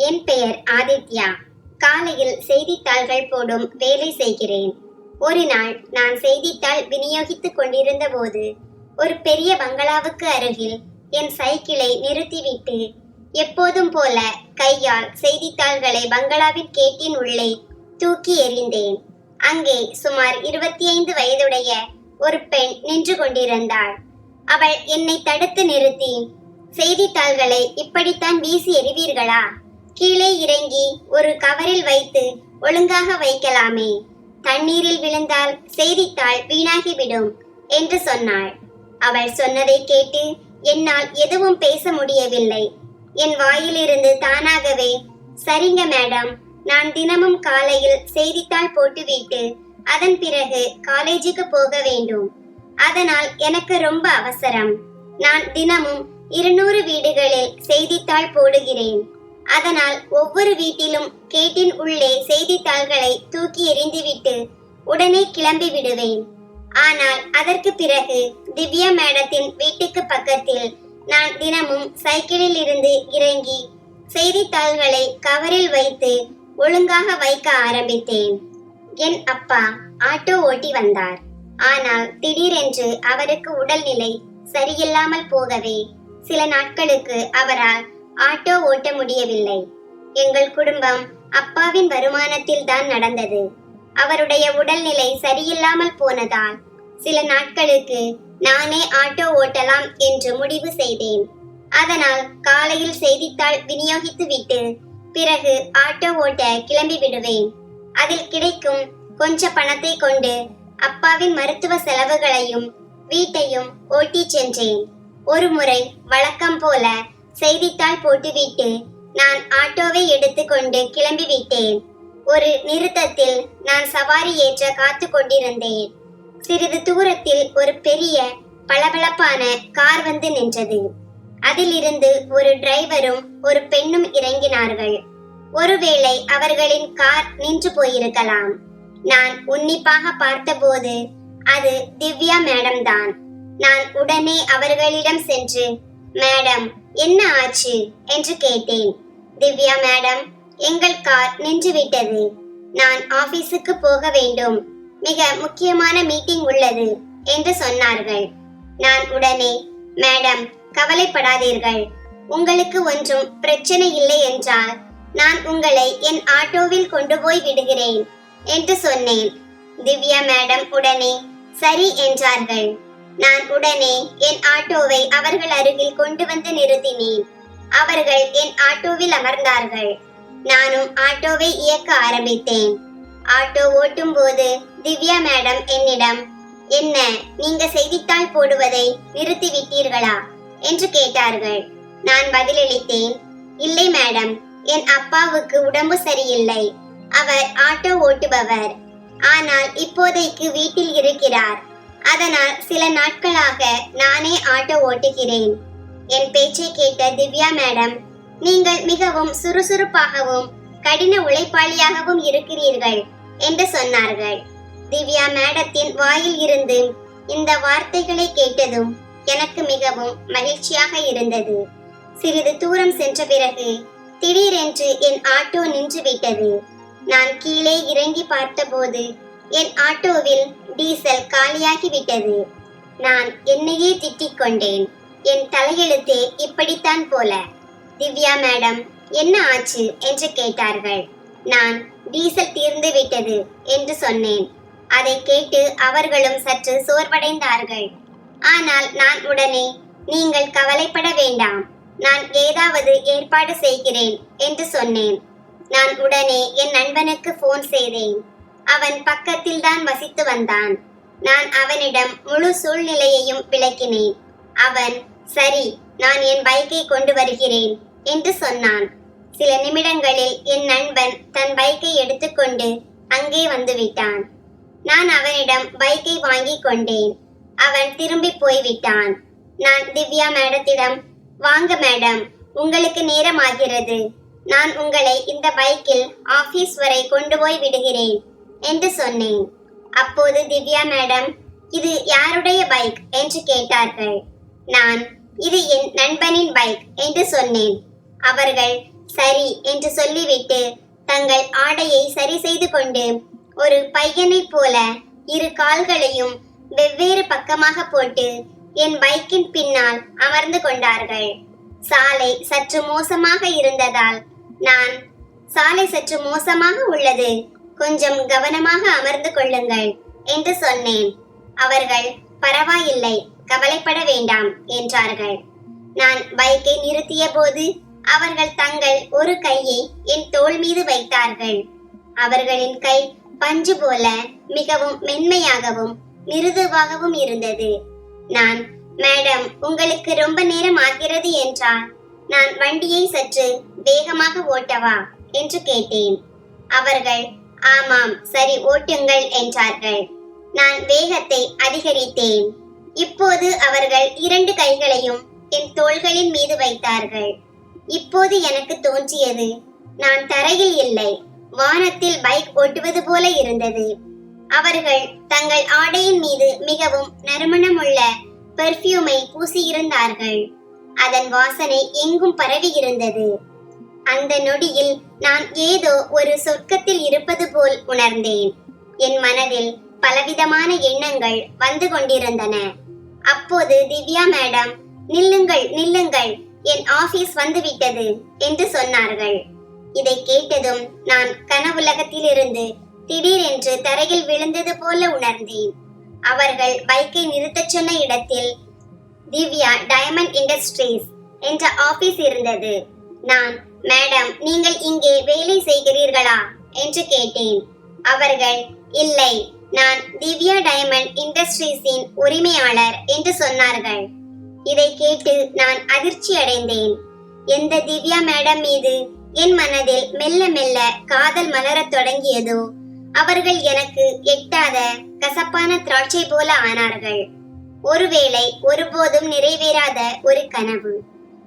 என் பெயர் ஆதித்யா. காலையில் செய்தித்தாள்கள் போடும் வேலை செய்கிறேன். ஒரு நாள் நான் செய்தித்தாள் விநியோகித்துக் கொண்டிருந்த போது ஒரு பெரிய பங்களாவுக்கு அருகில் என் சைக்கிளை நிறுத்திவிட்டு எப்போதும் போல கையால் செய்தித்தாள்களை பங்களாவின் கேட்டின் உள்ளே தூக்கி எறிந்தேன். அங்கே சுமார் 25 வயதுடைய ஒரு பெண் நின்று கொண்டிருந்தாள். அவள் என்னை தடுத்து நிறுத்தி, செய்தித்தாள்களை இப்படித்தான் வீசி எறிவீர்களா? கீழே இறங்கி ஒரு கவரில் வைத்து ஒழுங்காக வைக்கலாமே. தண்ணீரில் விழுந்தால் செய்தித்தாள் வீணாகிவிடும் என்று சொன்னாள். அவள் சொன்னதை கேட்டு என்னால் எதுவும் பேச முடியவில்லை. என் வாயிலிருந்து தானாகவே, சரிங்க மேடம், நான் தினமும் காலையில் செய்தித்தாள் போட்டுவிட்டு அதன் பிறகு காலேஜுக்கு போக வேண்டும். அதனால் எனக்கு ரொம்ப அவசரம். நான் தினமும் 200 வீடுகளில் செய்தித்தாள் போடுகிறேன். அதனால் ஒவ்வொரு வீட்டிலும் கேட்டின் உள்ளே செய்தித்தாள்களை தூக்கி எறிந்துவிட்டு உடனே கிளம்பி விடுவேன். ஆனால் அதற்கு பிறகு திவ்யா மேடத்தின் வீட்டுக்கு பக்கத்தில் நான் தினமும் சைக்கிளில் இருந்து இறங்கி செய்தித்தாள்களை கவரில் வைத்து ஒழுங்காக வைக்க ஆரம்பித்தேன். என் அப்பா ஆட்டோ ஓட்டி வந்தார். ஆனால் திடீரென்று அவருக்கு உடல்நிலை சரியில்லாமல் போகவே சில நாட்களுக்கு அவரால் ஆட்டோ ஓட்ட முடியவில்லை. எங்கள் குடும்பம் அப்பாவின் வருமானத்தில் தான் நடந்தது. அவருடைய உடல்நிலை சரியில்லாமல் போனதால் சில நாட்களுக்கு நானே ஆட்டோ ஓட்டலாம் என்று முடிவு செய்தேன். அதனால் காலையில் செய்தித்தாள் விநியோகித்து விட்டு பிறகு ஆட்டோ ஓட்ட கிளம்பி விடுவேன். அதில் கிடைக்கும் கொஞ்ச பணத்தை கொண்டு அப்பாவின் மருத்துவ செலவுகளையும் வீட்டையும் ஓட்டி சென்றேன். ஒரு முறை வழக்கம் போல செய்தித்தாள் போட்டுவிட்டு நான் ஆட்டோவை எடுத்துக்கொண்டு கிளம்பி விட்டேன். ஒரு நிறுத்தத்தில் நான் சவாரி ஏற்ற காத்து கொண்டிருந்தேன். சிறிது தூரத்தில் ஒரு பெரிய பளபளப்பான கார் வந்து நின்றது. அதிலிருந்து ஒரு டிரைவரும் ஒரு பெண்ணும் இறங்கினார்கள். ஒருவேளை அவர்களின் கார் நின்று போயிருக்கலாம். நான் உன்னிப்பாக பார்த்தபோது அது திவ்யா மேடம் தான். நான் உடனே அவர்களிடம் சென்று, மேடம், என்ன ஆச்சு என்று கேட்டேன். திவ்யா மேடம், எங்கள் கார் நின்று விட்டது. நான் ஆபீஸுக்கு போக வேண்டும். மிக முக்கியமான மீட்டிங் உள்ளது என்று சொன்னார்கள். நான் உடனே, மேடம், கவலைப்படாதீர்கள். உங்களுக்கு ஒன்றும் பிரச்சனை இல்லை என்றால் நான் உங்களை என் ஆட்டோவில் கொண்டு போய் விடுகிறேன் என்று சொன்னேன். திவ்யா மேடம் உடனே சரி என்றார்கள். நான் உடனே என் ஆட்டோவை அவர்கள் அருகில் கொண்டு வந்து நிறுத்தினேன். அவர்கள் என் ஆட்டோவில் அமர்ந்தார்கள். நானும் ஆட்டோவை இயக்க ஆரம்பித்தேன். ஆட்டோ ஓட்டும் போது திவ்யா மேடம் என்னிடம், என்ன, நீங்க செய்தித்தாள் போடுவதை நிறுத்தி விட்டீர்களா என்று கேட்டார்கள். நான் பதிலளித்தேன், இல்லை மேடம், என் அப்பாவுக்கு உடம்பு சரியில்லை. அவர் ஆட்டோ ஓட்டுபவர். ஆனால் இப்போதைக்கு வீட்டில் இருக்கிறார். அதனால் சில நாட்களாக நானே ஆட்டோ ஓட்டுகிறேன். என் பேச்சை கேட்ட திவ்யா மேடம், நீங்கள் மிகவும் சுறுசுறுப்பாகவும் கடின உழைப்பாளியாகவும் இருக்கிறீர்கள் என்று சொன்னார்கள். திவ்யா மேடத்தின் வாயில் இருந்து இந்த வார்த்தைகளை கேட்டதும் எனக்கு மிகவும் மகிழ்ச்சியாக இருந்தது. சிறிது தூரம் சென்ற பிறகு திடீரென்று என் ஆட்டோ நின்று விட்டது. நான் கீழே இறங்கி பார்த்தபோது என் ஆட்டோவில் டீசல் காலியாகி விட்டது. நான் என்னையே திட்டிக் கொண்டேன். என் தலையெழுத்தே இப்படித்தான் போல. திவ்யா மேடம், என்ன ஆச்சு என்று கேட்டார்கள். நான் டீசல் தீர்ந்து விட்டது என்று சொன்னேன். அதை கேட்டு அவர்களும் சற்று சோர்வடைந்தார்கள். ஆனால் நான் உடனே, நீங்கள் கவலைப்பட வேண்டாம், நான் ஏதாவது ஏற்பாடு செய்கிறேன் என்று சொன்னேன். நான் உடனே என் நண்பனுக்கு போன் செய்தேன். அவன் பக்கத்தில் தான் வசித்து வந்தான். நான் அவனிடம் முழு சூழ்நிலையையும் விளக்கினேன். அவன், சரி, நான் என் பைக்கை கொண்டு வருகிறேன் என்று சொன்னான். சில நிமிடங்களில் என் நண்பன் தன் பைக்கை எடுத்துக்கொண்டு அங்கே வந்து விட்டான். நான் அவனிடம் பைக்கை வாங்கி கொண்டேன். அவன் திரும்பி போய்விட்டான். நான் திவ்யா மேடத்திடம், வாங்க மேடம், உங்களுக்கு நேரம் ஆகிறது. நான் உங்களை இந்த பைக்கில் ஆபீஸ் வரை கொண்டு போய் விடுகிறேன் என்று சொன்னேன். அப்போது திவ்யா மேடம், இது யாருடைய பைக் என்று கேட்டார்கள். நான், இது என் நண்பனின் பைக் என்று சொன்னேன். அவர்கள், சரி என்று சொல்லிவிட்டு தங்கள் ஆடையை சரி செய்து கொண்டு ஒரு பையனைப் போல இரு கால்களையும் வெவ்வேறு பக்கமாக போட்டு என் பைக்கின் பின்னால் அமர்ந்து கொண்டார்கள். சாலை சற்று மோசமாக இருந்ததால் நான் சாலை சற்று மோசமாக உள்ளது, கொஞ்சம் கவனமாக அமர்ந்து கொள்ளுங்கள் என்று சொன்னேன். அவர்கள் பரவாயில்லை, கவலைப்பட வேண்டாம் என்றார்கள். நான் பைக்கை நிறுத்திய போது அவர்கள் தங்கள் ஒரு கையை என் தோள் மீது வைத்தார்கள். அவர்களின் கை பஞ்சு போல மிகவும் மென்மையாகவும் மிருதுவாகவும் இருந்தது. நான், மேடம், உங்களுக்கு ரொம்ப நேரம் ஆகிறது என்றால் நான் வண்டியை சற்று வேகமாக ஓட்டவா என்று கேட்டேன். அவர்கள் ஆமாம், சரி ஓட்டுங்கள் என்றார்கள். நான் வேகத்தை அதிகரித்தேன். இப்போது அவர்கள் இரண்டு கைகளையும் என் தோள்களின் மீது வைத்தார்கள். இப்போது எனக்கு தோன்றியது, நான் தரையில் இல்லை, வானத்தில் பைக் ஓட்டுவது போல இருந்தது. அவர்கள் தங்கள் ஆடையின் மீது மிகவும் நறுமணமுள்ள பெர்ஃப்யூமை பூசியிருந்தார்கள். அதன் வாசனை எங்கும் பரவி இருந்தது. அந்த நொடியில் நான் ஏதோ ஒரு சொர்க்கத்தில் இருப்பது போல் உணர்ந்தேன். என் மனதில் பலவிதமான எண்ணங்கள் வந்து கொண்டிருந்தன. அப்போது திவ்யா மேடம், நில்லுங்கள் நில்லுங்கள், என் ஆபீஸ் வந்துவிட்டது என்று சொன்னார்கள். இதை கேட்டதும் நான் கனவுலகத்திலிருந்து திடீரென்று தரையில் விழுந்தது போல உணர்ந்தேன். அவர்கள் பைக்கை நிறுத்தச் சொன்ன இடத்தில் திவ்யா டைமண்ட் இண்டஸ்ட்ரீஸ் என்ற ஆபீஸ் இருந்தது. நான், மேடம், நீங்கள் இங்கே வேலை செய்கிறீர்களா என்று கேட்டேன். அவர்கள், இல்லை, நான் திவ்யா டைமண்ட் இண்டஸ்ட்ரீஸின் உரிமையாளர் என்று சொன்னார்கள். இதை கேட்டு நான் அதிர்ச்சி அடைந்தேன். எந்த திவ்யா மேடம் மீது என் மனதில் மெல்ல மெல்ல காதல் மலரத் தொடங்கியதோ அவர்கள் எனக்கு எட்டாத கசப்பான திராட்சை போல ஆனார்கள். ஒருவேளை ஒருபோதும் நிறைவேறாத ஒரு கனவு.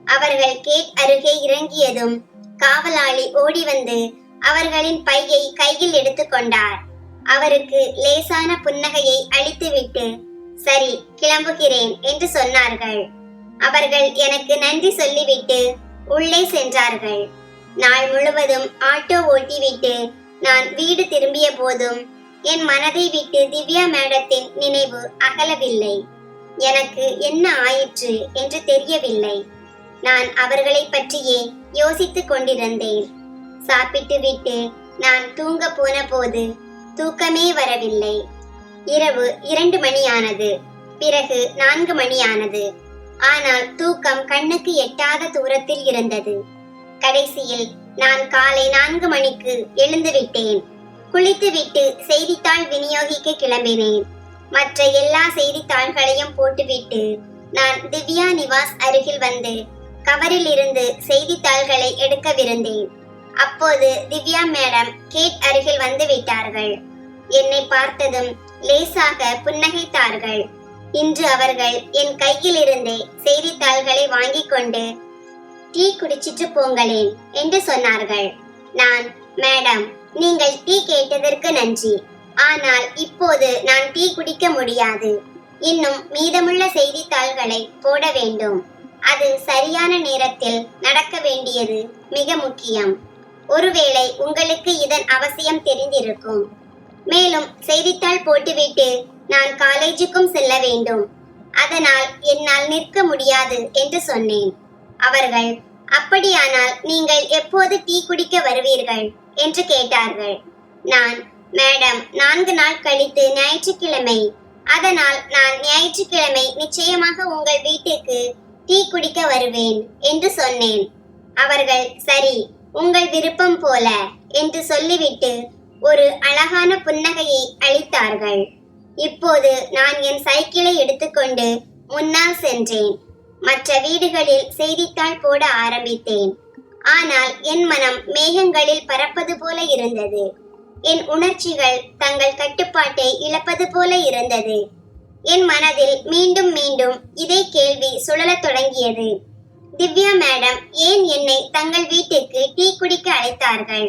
அவர்கள் கேட் அருகே இறங்கியதும் காவலாளி ஓடி வந்து அவர்களின் பையை கையில் எடுத்துக்கொண்டார். அவருக்கு லேசான புன்னகையை அளித்துவிட்டு, சரி, கிளம்புகிறேன் என்று சொன்னார்கள். அவர்கள் எனக்கு நன்றி சொல்லிவிட்டு உள்ளே சென்றார்கள். நாள் முழுவதும் ஆட்டோ ஓட்டிவிட்டு நான் வீடு திரும்பிய போதும் என் மனதை விட்டு திவ்யா மேடத்தின் நினைவு அகலவில்லை. எனக்கு என்ன ஆயிற்று என்று தெரியவில்லை. நான் அவர்களை பற்றியே யோசித்துக் கொண்டிருந்தேன். சாப்பிட்டு விட்டு நான் தூங்க போன போது தூக்கமே வரவில்லை. இரவு 2 மணியானது, பிறகு 4 மணியானது. ஆனால் தூக்கம் கண்ணுக்கு எட்டாத தூரத்தில் இருந்தது. கடைசியில் நான் காலை 4 மணிக்கு எழுந்து விட்டேன். குளித்துவிட்டு செய்தித்தாள் விநியோகிக்க கிளம்பினேன். மற்ற எல்லா செய்தித்தாள்களையும் போட்டுவிட்டு நான் திவ்யா நிவாஸ் அருகில் வந்து கவரில் இருந்து செய்தித்தாள்களை எடுக்கவிருந்தேன். அப்போது திவ்யா மேடம் கேட் அருகில் வந்து விட்டார்கள். என்னை பார்த்ததும் லேசாக புன்னகைத்தார்கள். இன்று அவர்கள் என் கையில் இருந்தே செய்தித்தாள்களை வாங்கிக் கொண்டு டீ குடிச்சிட்டு போங்களேன் என்று சொன்னார்கள். நான், மேடம், நீங்கள் டீ கேட்டதற்கு நன்றி, ஆனால் இப்போது நான் டீ குடிக்க முடியாது. இன்னும் மீதமுள்ள செய்தித்தாள்களை போட வேண்டும். அது சரியான நேரத்தில் நடக்க வேண்டியது மிக முக்கியம். ஒருவேளை உங்களுக்கு இதன் அவசியம் தெரிந்திருக்கும். மேலும் செய்தித்தாள் போட்டுவிட்டு நான் காலேஜுக்கும் செல்ல வேண்டும். அதனால் என்னால் நிற்க முடியாது என்று சொன்னேன். அவர்கள், அப்படியானால் நீங்கள் எப்போது டீ குடிக்க வருவீர்கள் என்று கேட்டார்கள். நான், மேடம், 4 நாள் கழித்து ஞாயிற்றுக்கிழமை, அதனால் நான் ஞாயிற்றுக்கிழமை நிச்சயமாக உங்கள் வீட்டுக்கு டீ குடிக்க வருவேன் என்று சொன்னேன். அவர்கள், சரி, உங்கள் விருப்பம் போல என்று சொல்லிவிட்டு ஒரு அழகான புன்னகையை அளித்தார்கள். இப்போது நான் என் சைக்கிளை எடுத்துக்கொண்டு முன்னால் சென்றேன். மற்ற வீடுகளில் செய்தித்தாள் போட ஆரம்பித்தேன். ஆனால் என் மனம் மேகங்களில் பறப்பது போல இருந்தது. என் உணர்ச்சிகள் தங்கள் கட்டுப்பாட்டை இழப்பது போல இருந்தது. என் மனதில் மீண்டும் மீண்டும் இதே கேள்வி சுழலத் தொடங்கியது. திவ்யா மேடம் ஏன் என்னை தங்கள் வீட்டுக்கு டீ குடிக்க அழைத்தார்கள்?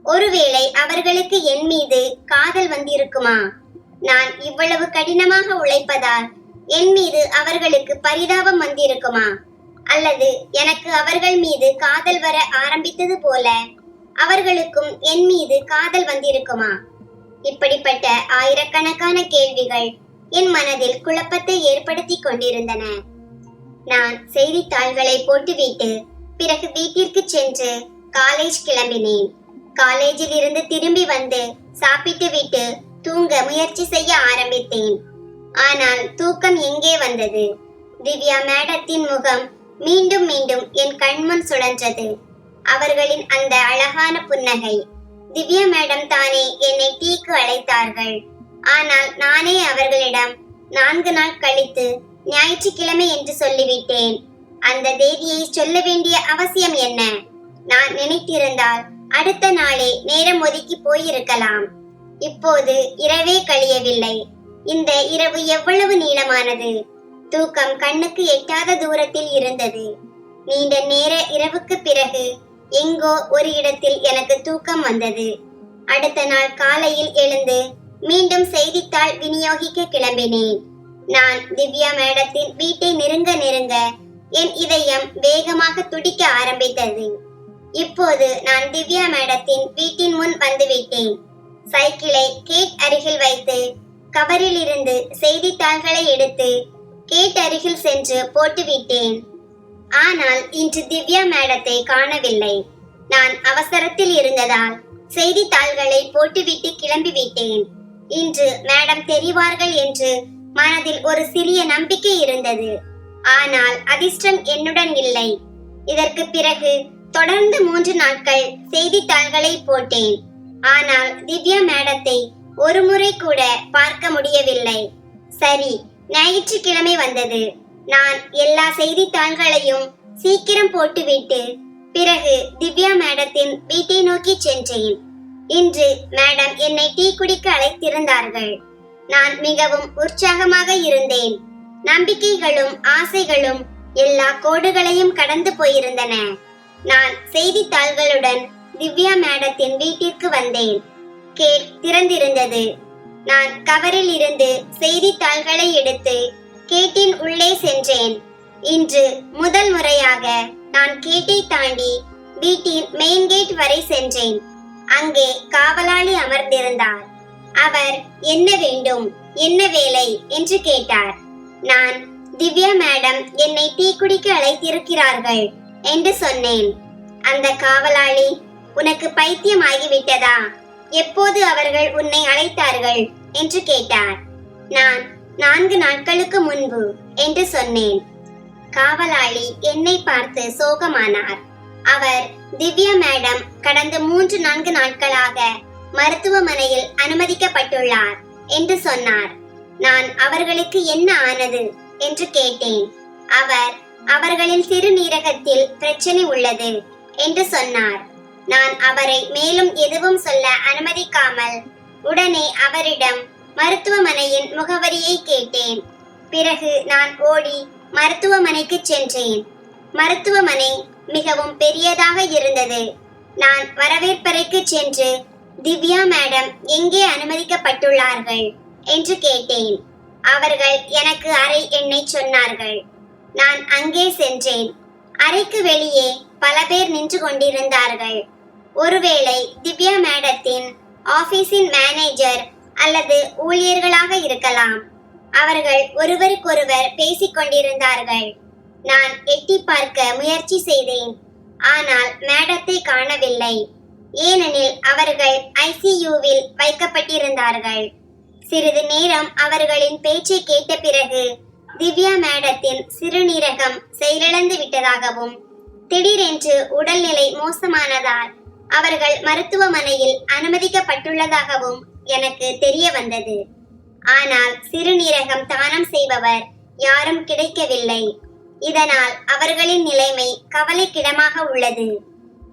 ஒருவேளை அவர்களுக்கு என் மீது காதல் வந்திருக்குமா? நான் இவ்வளவு கடினமாக உழைப்பதால் என் மீது அவர்களுக்கு பரிதாபம் வந்திருக்குமா? அல்லது எனக்கு அவர்கள் மீது காதல் வர ஆரம்பித்தது போல அவர்களுக்கும் என் மீது காதல் வந்திருக்குமா? இப்படிப்பட்ட ஆயிரக்கணக்கான கேள்விகள் என் மனதில் குழப்பத்தை ஏற்படுத்தி கொண்டிருந்தன. நான் செய்தித்தாள்களை போட்டுவிட்டு பிறகு வீட்டிற்கு சென்று காலேஜ் கிளம்பினேன். காலேஜில் இருந்து திரும்பி வந்து சாப்பிட்டு விட்டு தூங்க முயற்சி செய்ய ஆரம்பித்தேன். ஆனால் தூக்கம் எங்கே வந்தது? திவ்யா மேடத்தின் முகம் மீண்டும் மீண்டும் என் கண்முன் சுழன்றது. அவர்களின் அந்த அழகான புன்னகை. திவ்யா மேடம் தானே என்னை டீக்கு அழைத்தார்கள். ஆனால் நானே அவர்களிடம் 4 நாள் கழித்து ஞாயிற்றுக்கிழமை என்று சொல்லிவிட்டேன். அந்த தேதியை சொல்ல வேண்டிய அவசியம் என்ன? நான் நினைத்திருந்தால் அடுத்த நாளே நேரம் ஒதுக்கி போயிருக்கலாம். இப்போது இரவே கழியவில்லை. இந்த இரவு எவ்வளவு நீளமானது! தூக்கம் கண்ணுக்கு எட்டாத தூரத்தில் இருந்தது. நீண்ட நேர இரவுக்கு பிறகு எங்கோ ஒரு இடத்தில் எனக்கு தூக்கம் வந்தது. அடுத்த நாள் காலையில் எழுந்து மீண்டும் செய்தித்தாள் விநியோகிக்க கிளம்பினேன். நான் திவ்யா மேடத்தின் வீட்டை நெருங்க நெருங்க என் இதயம் வேகமாக துடிக்க ஆரம்பித்தது. இப்போது நான் திவ்யா மேடத்தின் வீட்டின் முன் வந்துவிட்டேன். சைக்கிளை கேட் அருகில் வைத்து கவரில் இருந்து செய்தித்தாள்களை எடுத்து கேட் அருகில் சென்று போட்டுவிட்டேன். ஆனால் இன்று திவ்யா மேடத்தை காணவில்லை. நான் அவசரத்தில் இருந்ததால் செய்தித்தாள்களை போட்டுவிட்டு கிளம்பிவிட்டேன். இன்று மேடம் தெரிவார்கள் என்று மனதில் ஒரு சிறிய நம்பிக்கை இருந்தது. ஆனால் அதிர்ஷ்டம் என்னுடன் இல்லை. இதற்கு பிறகு தொடர்ந்து 3 நாட்கள் செய்தித்தாள்களை போட்டேன். ஆனால் திவ்யா மேடத்தை ஒரு முறை கூட பார்க்க முடியவில்லை. சரி, ஞாயிற்றுக்கிழமை வந்தது. நான் எல்லா செய்தித்தாள்களையும் சீக்கிரம் போட்டுவிட்டு பிறகு திவ்யா மேடத்தின் வீட்டை நோக்கி சென்றேன். இன்று மேடம் என்னை டீ குடிக்க அழைத்திருந்தார்கள். நான் மிகவும் உற்சாகமாக இருந்தேன். நம்பிக்கைகளும் ஆசைகளும் எல்லா கோடுகளையும் கடந்து போயிருந்தன. நான் செய்தித்தாள்களுடன் திவ்யா மேடத்தின் வீட்டிற்கு வந்தேன். கேட் திறந்திருந்தது. நான் கவரில் இருந்து செய்தித்தாள்களை எடுத்து கேட்டின் உள்ளே சென்றேன். இன்று முதல் முறையாக நான் கேட்டை தாண்டி வீட்டின் மெயின் கேட் வரை சென்றேன். அங்கே காவலாளி அமர்ந்திருந்தார். அவர் என்ன வேண்டும், என்ன வேலை என்று கேட்டார். நான் திவ்யா மேடம் என்னை டீ குடிக்க அழைத்திருக்கிறார்கள் என்று சொன்னேன். அந்த காவலாளி, உனக்கு பைத்தியம் ஆகிவிட்டதா? எப்போது அவர்கள் உன்னை அழைத்தார்கள் என்று கேட்டார். நான் 4 நாட்களுக்கு முன்பு என்று சொன்னேன். காவலாளி என்னை பார்த்து சோகமானார். அவர், திவ்யா மேடம் கடந்த 3-4 நாட்களாக மருத்துவமனையில் அனுமதிக்கப்பட்டுள்ளார் என்று சொன்னார். நான் அவர்களுக்கு என்ன ஆனது என்று கேட்டேன். அவர், அவர்களின் சிறுநீரகத்தில் பிரச்சனை உள்ளது என்று சொன்னார். நான் அவரை மேலும் எதுவும் சொல்ல அனுமதிக்காமல் உடனே அவரிடம் மருத்துவமனையின் முகவரியை கேட்டேன். பிறகு நான் ஓடி மருத்துவமனைக்கு சென்றேன். மருத்துவமனை மிகவும் பெரியதாக இருந்தது. நான் வரவேற்பறைக்கு சென்று திவ்யா மேடம் எங்கே அனுமதிக்கப்பட்டுள்ளார்கள் என்று கேட்டேன். அவர்கள் எனக்கு அறை எண்ணை சொன்னார்கள். நான் அங்கே சென்றேன். அறைக்கு வெளியே பல பேர் நின்று கொண்டிருந்தார்கள். ஒருவேளை திவ்யா மேடத்தின் ஆபீஸின் மேனேஜர் அல்லது ஊழியர்களாக இருக்கலாம். அவர்கள் ஒருவருக்கொருவர் பேசிக் கொண்டிருந்தார்கள். நான் எட்டி பார்க்க முயற்சி செய்தேன். ஆனால் மேடத்தை காணவில்லை. ஏனெனில் அவர்கள் ஐசியூவில் வைக்கப்பட்டிருந்தார்கள். சிறிது நேரம் அவர்களின் பேச்சை கேட்ட பிறகு திவ்யா மேடத்தின் சிறுநீரகம் செயலிழந்து விட்டதாகவும் திடீரென்று உடல்நிலை மோசமானதால் அவர்கள் மருத்துவமனையில் அனுமதிக்கப்பட்டுள்ளதாகவும் எனக்கு தெரிய வந்தது. ஆனால் சிறுநீரகம் தானம் செய்பவர் யாரும் கிடைக்கவில்லை. இதனால் அவர்களின் நிலைமை கவலைக்கிடமாக உள்ளது.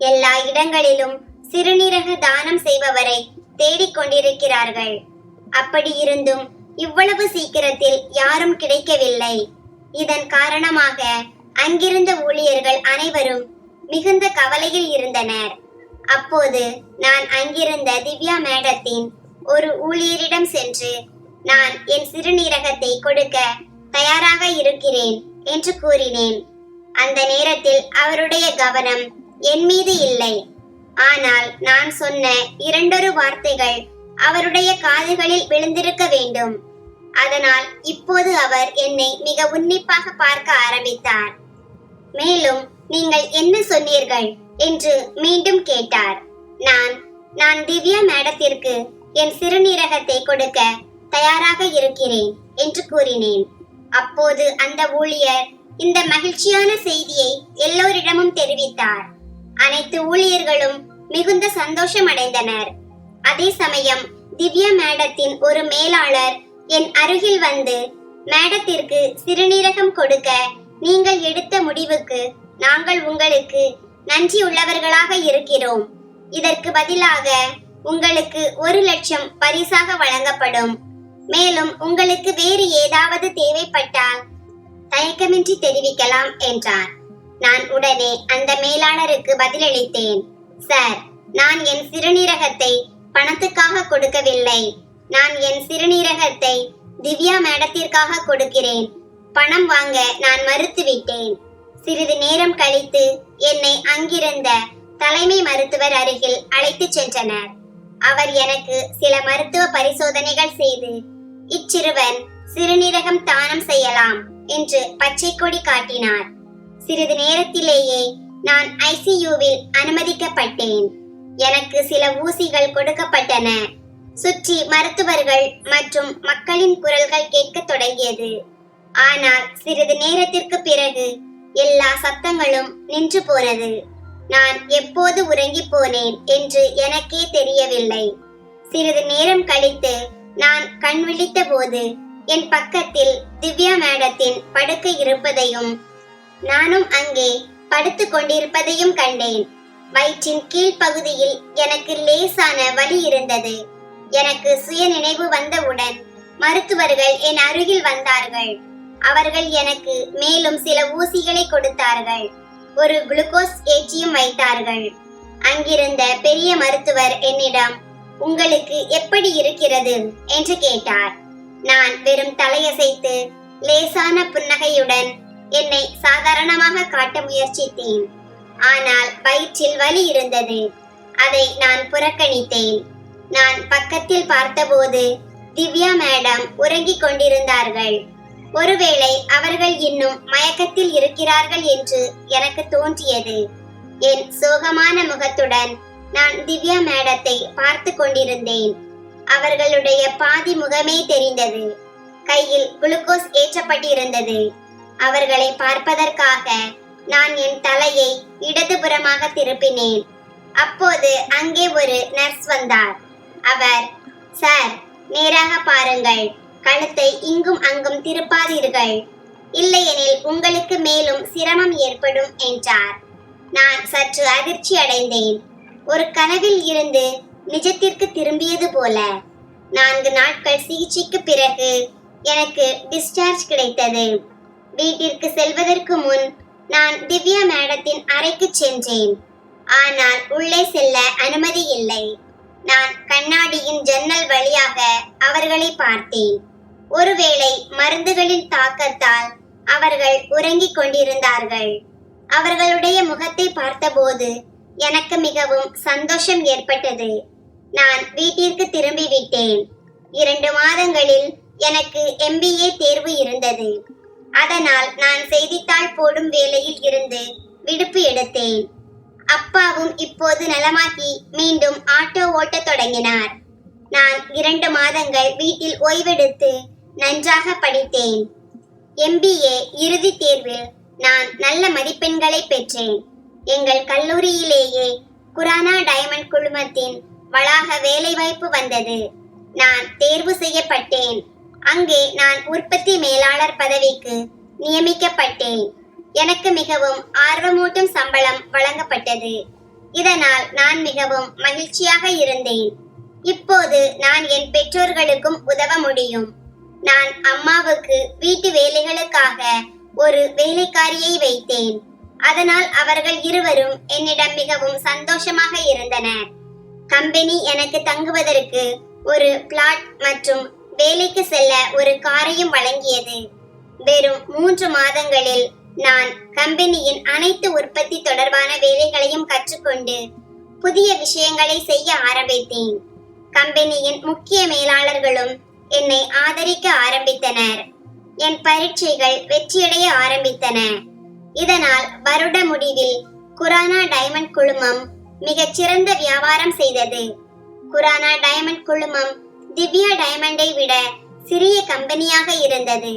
எல்லா இடங்களிலும் சிறுநீரக தானம் செய்பவரை தேடிக்கொண்டிருக்கிறார்கள். அப்படி இருந்தும் இவ்வளவு சீக்கிரத்தில் யாரும் கிடைக்கவில்லை. இதன் காரணமாக அங்கிருந்த ஊழியர்கள் அனைவரும் மிகுந்த கவலையில் இருந்தனர். அப்போது நான் அங்கிருந்த திவ்யா மேடத்தின் ஒரு ஊழியரிடம் சென்று, நான் என் சிறுநீரகத்தை கொடுக்க தயாராக இருக்கிறேன் என்று கூறினேன். அந்த நேரத்தில் அவருடைய கவனம் என் மீது இல்லை. ஆனால் நான் சொன்ன இரண்டொரு வார்த்தைகள் அவருடைய காதுகளில் விழுந்திருக்க வேண்டும். அதனால் இப்போது அவர் என்னை மிக உன்னிப்பாக பார்க்க ஆரம்பித்தார். மேலும் நீங்கள் என்ன சொன்னீர்கள் என்று மீண்டும் கேட்டார். நான் திவ்யா மேடத்திற்கு என் சிறுநீரகத்தை கொடுக்க தயாராக இருக்கிறேன் என்று கூறினேன். அப்போது அந்த ஊழியர் இந்த மகிழ்ச்சியான செய்தியை எல்லோரிடமும் தெரிவித்தார். அனைத்து ஊழியர்களும் மிகுந்த சந்தோஷம் அடைந்தனர். அதே சமயம் திவ்யா மேடத்தின் ஒரு மேலாளர் என் அருகில் வந்து, மேடத்திற்கு சிறுநீரகம் கொடுக்க நீங்கள் எடுத்த முடிவுக்கு நாங்கள் உங்களுக்கு நன்றியுள்ளவர்களாக இருக்கிறோம். இதற்கு பதிலாக உங்களுக்கு 1,00,000 பரிசாக வழங்கப்படும். மேலும் உங்களுக்கு வேறு ஏதாவது தேவைப்பட்டால் தயக்கமின்றி தெரிவிக்கலாம் என்றார். நான் உடனே அந்த மேலாளருக்கு பதிலளித்தேன். சார், நான் என் சிறுநீரகத்தை பணத்துக்காக கொடுக்கவில்லை. நான் என் சிறுநீரகத்தை திவ்யா மேடத்திற்காக கொடுக்கிறேன். பணம் வாங்க நான் மறுத்துவிட்டேன். சிறிது நேரம் கழித்து என்னை அங்கிருந்த தலைமை மருத்துவர் அருகில் அழைத்து சென்றனர். அவர் எனக்கு சில மருத்துவ பரிசோதனைகள் செய்து, இச்சிறுவன் சிறுநீரகம் தானம் செய்யலாம் என்று பச்சை கொடி காட்டினார். சிறிது நேரத்திலேயே நான் ஐசியூவில் அனுமதிக்கப்பட்டேன். எனக்கு சில ஊசிகள் கொடுக்கப்பட்டன. சுற்றி மருத்துவர்கள் மற்றும் மக்களின் குரல்கள் கேட்கத் தொடங்கியது. ஆனால் சிறிது நேரத்திற்கு பிறகு எல்லா சத்தங்களும் நின்று போனது. நான் எப்போது உறங்கி போனேன் என்று எனக்கே தெரியவில்லை. சிறிது நேரம் கழித்து நான் கண் விழித்த போது என் பக்கத்தில் திவ்யா மேடத்தின் படுக்கை இருப்பதையும் நானும் அங்கே படுத்துக் கொண்டிருப்பதையும் கண்டேன். வயிற்றின் கீழ்ப்பகுதியில் எனக்கு லேசான வலி இருந்தது. எனக்கு சுய நினைவு வந்தவுடன் மருத்துவர்கள் என் அருகில் வந்தார்கள். அவர்கள் எனக்கு மேலும் சில ஊசிகளை கொடுத்தார்கள். ஒரு குளுக்கோஸ் ஏற்றியும் வைத்தார்கள். அங்கிருந்த பெரிய மருத்துவர் என்னிடம், உங்களுக்கு எப்படி இருக்கிறது என்று கேட்டார். நான் வெறும் தலையசைத்து லேசான புன்னகையுடன் என்னை சாதாரணமாக காட்ட முயற்சித்தேன். ஆனால் வயிற்றில் வலி இருந்தது. அதை நான் புறக்கணித்தேன். நான் பக்கத்தில் பார்த்தபோது திவ்யா மேடம் உறங்கிக் கொண்டிருந்தார்கள். ஒருவேளை அவர்கள் இன்னும் மயக்கத்தில் இருக்கிறார்கள் என்று எனக்கு தோன்றியது. என் சோகமான முகத்துடன் நான் திவ்யா மேடத்தை பார்த்து கொண்டிருந்தேன். அவர்களுடைய பாதி முகமே தெரிந்தது. கையில் குளுக்கோஸ் ஏற்றப்பட்டிருந்தது. அவர்களை பார்ப்பதற்காக நான் என் தலையை இடதுபுறமாக திருப்பினேன். அப்போது அங்கே ஒரு நர்ஸ் வந்தார். அவர், சார், நேராக பாருங்கள், கழுத்தை இங்கும் அங்கும் திருப்பாதீர்கள், இல்லையெனில் உங்களுக்கு மேலும் சிரமம் ஏற்படும் என்றார். நான் சற்று அதிர்ச்சி அடைந்தேன். ஒரு கனவில் இருந்து நிஜத்திற்கு திரும்பியது போல. 4 நாட்கள் சிகிச்சைக்கு பிறகு எனக்கு டிஸ்சார்ஜ் கிடைத்தது. வீட்டிற்கு செல்வதற்கு முன் நான் திவ்யா மேடத்தின் அறைக்கு சென்றேன். ஆனால் உள்ளே செல்ல அனுமதி இல்லை. நான் கண்ணாடியின் ஜன்னல் வழியாக அவர்களை பார்த்தேன். ஒருவேளை மருந்துகளின் தாக்கத்தால் அவர்கள் உறங்கிக் கொண்டிருந்தார்கள். அவர்களுடைய முகத்தை பார்த்தபோது எனக்கு மிகவும் சந்தோஷம் ஏற்பட்டது. நான் வீட்டிற்கு திரும்பிவிட்டேன். 2 மாதங்களில் எனக்கு MBA தேர்வு இருந்தது. அதனால் நான் செய்தித்தாள் போடும் வேலையில் இருந்து விடுப்பு எடுத்தேன். அப்பாவும் இப்போது நலமாகி மீண்டும் ஆட்டோ ஓட்டத் தொடங்கினார். நான் 2 மாதங்கள் வீட்டில் ஓய்வெடுத்து நன்றாக படித்தேன். MBA இறுதி தேர்வில் நான் நல்ல மதிப்பெண்களை பெற்றேன். எங்கள் கல்லூரியிலேயே குரானா டைமண்ட் குழுமத்தின் வளாக வேலைவாய்ப்பு வந்தது. நான் தேர்வு செய்யப்பட்டேன். அங்கே நான் உற்பத்தி மேலாளர் பதவிக்கு நியமிக்கப்பட்டேன். எனக்கு மிகவும் ஆர்வமூட்டும் சம்பளம் வழங்கப்பட்டது. இதனால் நான் மிகவும் மகிழ்ச்சியாக இருந்தேன். இப்போது நான் என் பெற்றோர்களுக்கும் உதவ முடியும். நான் அம்மாவுக்கு வீட்டு வேலைகளுக்காக ஒரு வேலைக்காரியை வைத்தேன். அதனால் அவர்கள் இருவரும் என்னிடம் மிகவும் சந்தோஷமாக இருந்தனர். கம்பெனி எனக்கு தங்குவதற்கு ஒரு பிளாட் மற்றும் வேலைக்கு செல்ல ஒரு காரையும் வழங்கியது. வெறும் 3 மாதங்களில் நான் கம்பெனியின் அனைத்து உற்பத்தி தொடர்பான வேலைகளையும் கற்றுக்கொண்டு புதிய விஷயங்களை செய்ய ஆரம்பித்தேன். கம்பெனியின் முக்கிய மேலாளர்களும் என்னை ஆதரிக்க ஆரம்பித்தனர். என் பரீட்சைகள் வெற்றியடைய ஆரம்பித்தன. இதனால் வருட முடிவில் குரானா டைமண்ட் குழுமம் மிகச் சிறந்த வியாபாரம் செய்தது. குரானா டைமண்ட் குழுமம் திவ்யா டைமண்டை விட சிறிய கம்பெனியாக இருந்தது.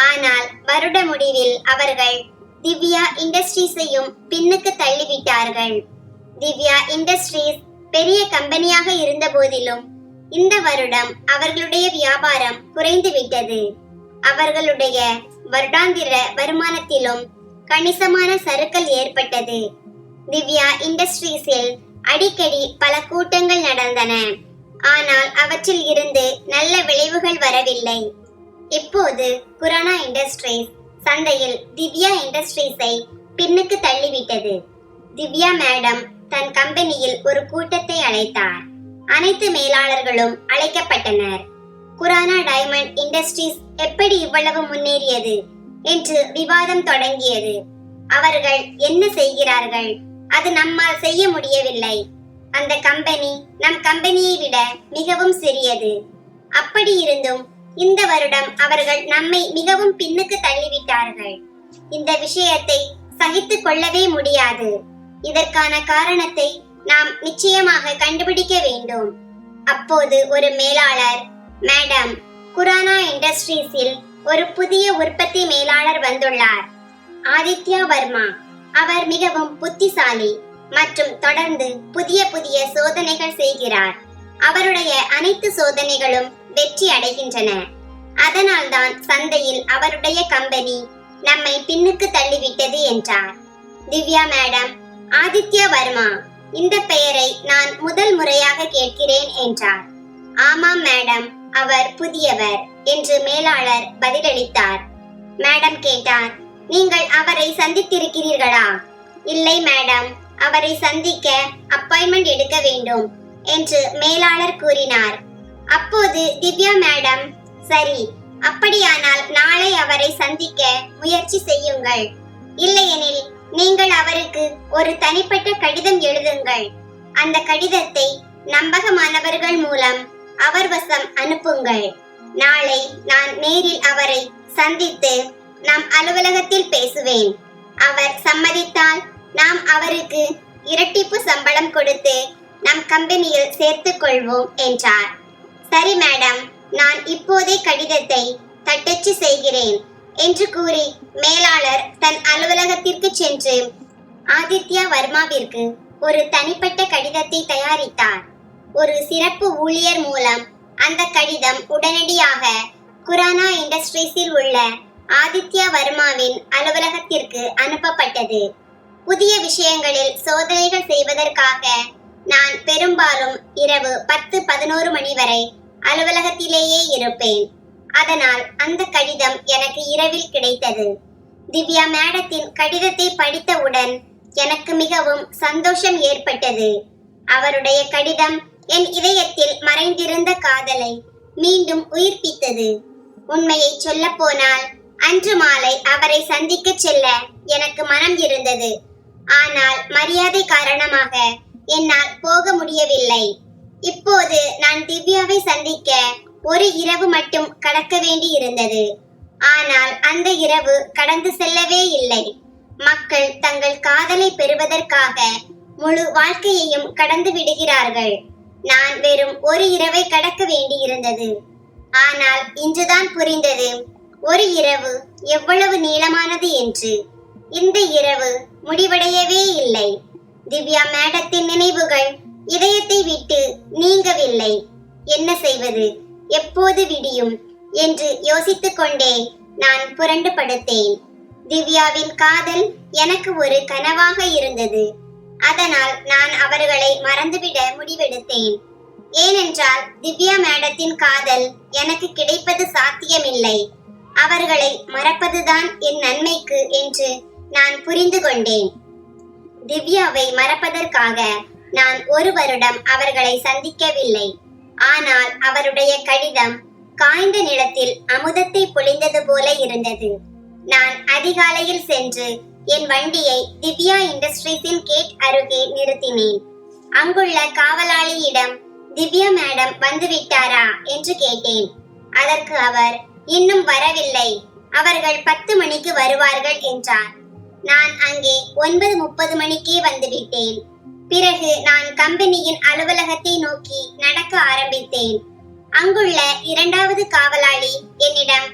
ஆனால் வருட முடிவில் அவர்கள் திவ்யா இண்டஸ்ட்ரீஸையும் பின்னுக்கு தள்ளிவிட்டார்கள். திவ்யா இண்டஸ்ட்ரீஸ் பெரிய கம்பெனியாக இருந்த போதிலும் இந்த வருடம் அவர்களுடைய வியாபாரம் குறைந்து விட்டது. அவர்களுடைய வருடாந்திர வருமானத்திலும் கணிசமான சறுக்கல் ஏற்பட்டது. திவ்யா இண்டஸ்ட்ரீஸில் அடிக்கடி பல கூட்டங்கள் நடந்தன. ஆனால் அவற்றில் இருந்து நல்ல விளைவுகள் வரவில்லை. இப்போது குரானா இண்டஸ்ட்ரீஸ் சந்தையில் திவ்யா இண்டஸ்ட்ரீஸை பின்னுக்கு தள்ளிவிட்டது. திவ்யா மேடம் தன் கம்பெனியில் ஒரு கூட்டத்தை அழைத்தார். அனைத்து மேலாளர்களும் அழைக்கப்பட்டனர். குரானா டைமண்ட் இண்டஸ்ட்ரீஸ் எப்படி இவ்வளவு முன்னேறியது என்று விவாதம் தொடங்கியது. அவர்கள் என்ன செய்கிறார்கள்? அது நம்மால் செய்ய முடியவில்லை. அந்த கம்பெனி நம் கம்பெனியை விட மிகவும் சிறியது. அப்படி இருந்தும் இந்த வருடம் அவர்கள் நம்மை மிகவும் பின்னுக்கு தள்ளிவிட்டார்கள். இந்த விஷயத்தை சகித்துக் கொள்ளவே முடியாது. இதற்கான காரணத்தை நாம் நிச்சயமாக கண்டுபிடிக்க வேண்டும். அப்போது ஒரு மேலாளர், மேடம், குரானா இண்டஸ்ட்ரீஸில் ஒரு புதிய உற்பத்தி மேலாளர் வந்துள்ளார், ஆதித்யா வர்மா. அவர் மிகவும் புத்திசாலி மற்றும் தொடர்ந்து புதிய புதிய சோதனைகள் செய்கிறார். அவருடைய அனைத்து சோதனைகளும் வெற்றி அடைகின்றன. அதனால்தான் சந்தையில் அவருடைய கம்பெனி நம்மை பின்னுக்கு தள்ளிவிட்டது என்றார். திவ்யா மேடம், ஆதித்யா வர்மா, இந்த பெயரை நான் முதல் முறையாக கேட்கிறேன் என்றார். ஆமாம் மேடம், அவர் புதியவர் என்று மேலாளர் பதிலளித்தார். மேடம் கேட்டார், நீங்கள் அவரை சந்தித்திருக்கிறீர்களா? இல்லை மேடம், அவரை சந்திக்க அப்பாயின்மெண்ட் எடுக்க வேண்டும் என்று மேலாளர் கூறினார். அப்போது திவ்யா மேடம், சரி, அப்படியானால் நாளை அவரை சந்திக்க முயற்சி செய்யுங்கள். இல்லையெனில் நீங்கள் அவருக்கு ஒரு தனிப்பட்ட கடிதம் எழுதுங்கள். அந்த கடிதத்தை நம்பகமானவர்கள் மூலம் அவர் வசம் அனுப்புங்கள். நாளை நான் நேரில் அவரை சந்தித்து நம் அலுவலகத்தில் பேசுவேன். அவர் சம்மதித்தால் நாம் அவருக்கு இரட்டிப்பு சம்பளம் கொடுத்து நம் கம்பெனியில் சேர்த்துக் கொள்வோம் என்றார். சரி மேடம், நான் இப்போதே கடிதத்தை தட்டச்சு செய்கிறேன் என்று கூறி மேலாளர் தன் அலுவலகத்திற்கு சென்று ஆதித்யா வர்மாவிற்கு ஒரு தனிப்பட்ட கடிதத்தை தயாரித்தார். ஒரு சிறப்பு ஊழியர் மூலம் அந்த கடிதம் உடனடியாக குரானா இண்டஸ்ட்ரீஸில் உள்ள ஆதித்யா வர்மாவின் அலுவலகத்திற்கு அனுப்பப்பட்டது. புதிய விஷயங்களில் சோதனைகள் செய்வதற்காக நான் பெரும்பாலும் இரவு 10-11 மணி வரை அலுவலகத்திலேயே இருப்பேன். அதனால் அந்த கடிதம் எனக்கு இரவில் கிடைத்தது. திவ்யா மேடத்தின் கடிதத்தை படித்தவுடன் எனக்கு மிகவும் சந்தோஷம் ஏற்பட்டது. அவருடைய கடிதம் என் இதயத்தில் மறைந்திருந்த காதலை மீண்டும் உயிர்ப்பித்தது. உண்மையை சொல்ல போனால் அன்று மாலை அவரை சந்திக்க செல்ல எனக்கு மனம் இருந்தது. ஆனால் மரியாதை காரணமாக என்னால் போக முடியவில்லை. இப்போது நான் திவ்யாவை சந்திக்க ஒரு இரவு மட்டும் கடக்க வேண்டி இருந்தது. ஆனால் அந்த இரவு கடந்து செல்லவே இல்லை. மக்கள் தங்கள் காதலை பெறுவதற்காக முழு வாழ்க்கையையும் கடந்து விடுகிறார்கள். நான் வெறும் ஒரு இரவை கடக்க வேண்டி இருந்தது. ஆனால் இன்றுதான் புரிந்தது ஒரு இரவு எவ்வளவு நீளமானது என்று. இந்த இரவு முடிவடையவே இல்லை. திவ்யா மேடத்தின் நினைவுகள் இதயத்தை விட்டு நீங்கவில்லை. என்ன செய்வது, எப்போது விடியும் என்று யோசித்துக் கொண்டே நான் புரண்டு படுத்தேன். திவ்யாவின் காதல் எனக்கு ஒரு கனவாக இருந்தது. அதனால் நான் அவர்களை மறந்துவிட முடிவெடுத்தேன். ஏனென்றால் திவ்யா மேடத்தின் காதல் எனக்கு கிடைப்பது சாத்தியமில்லை. அவர்களை மறப்பதுதான் என் நன்மைக்கு என்று நான் புரிந்து கொண்டேன். திவ்யாவை மறப்பதற்காக நான் ஒரு வருடம் அவர்களை சந்திக்கவில்லை. ஆனால் அவருடைய கடிதம் காய்ந்த நிலத்தில் அமுதத்தை பொழிந்தது போல இருந்தது. நான் அதிகாலையில் சென்று என் வண்டியை திவ்யா இண்டஸ்ட்ரீஸின் கேட் அருகே நிறுத்தினேன். அங்குள்ள காவலாளியிடம் திவ்யா மேடம் வந்துவிட்டாரா என்று கேட்டேன். அதற்கு அவர், இன்னும் வரவில்லை, அவர்கள் 10 மணிக்கு வருவார்கள் என்றார். நான் அங்கே 9:30 மணிக்கே வந்துவிட்டேன். பிறகு நான் கம்பெனியின் அலுவலகத்தை நோக்கி நடக்க ஆரம்பித்தேன். அங்குள்ள 2வது காவலாளி என்னிடம்,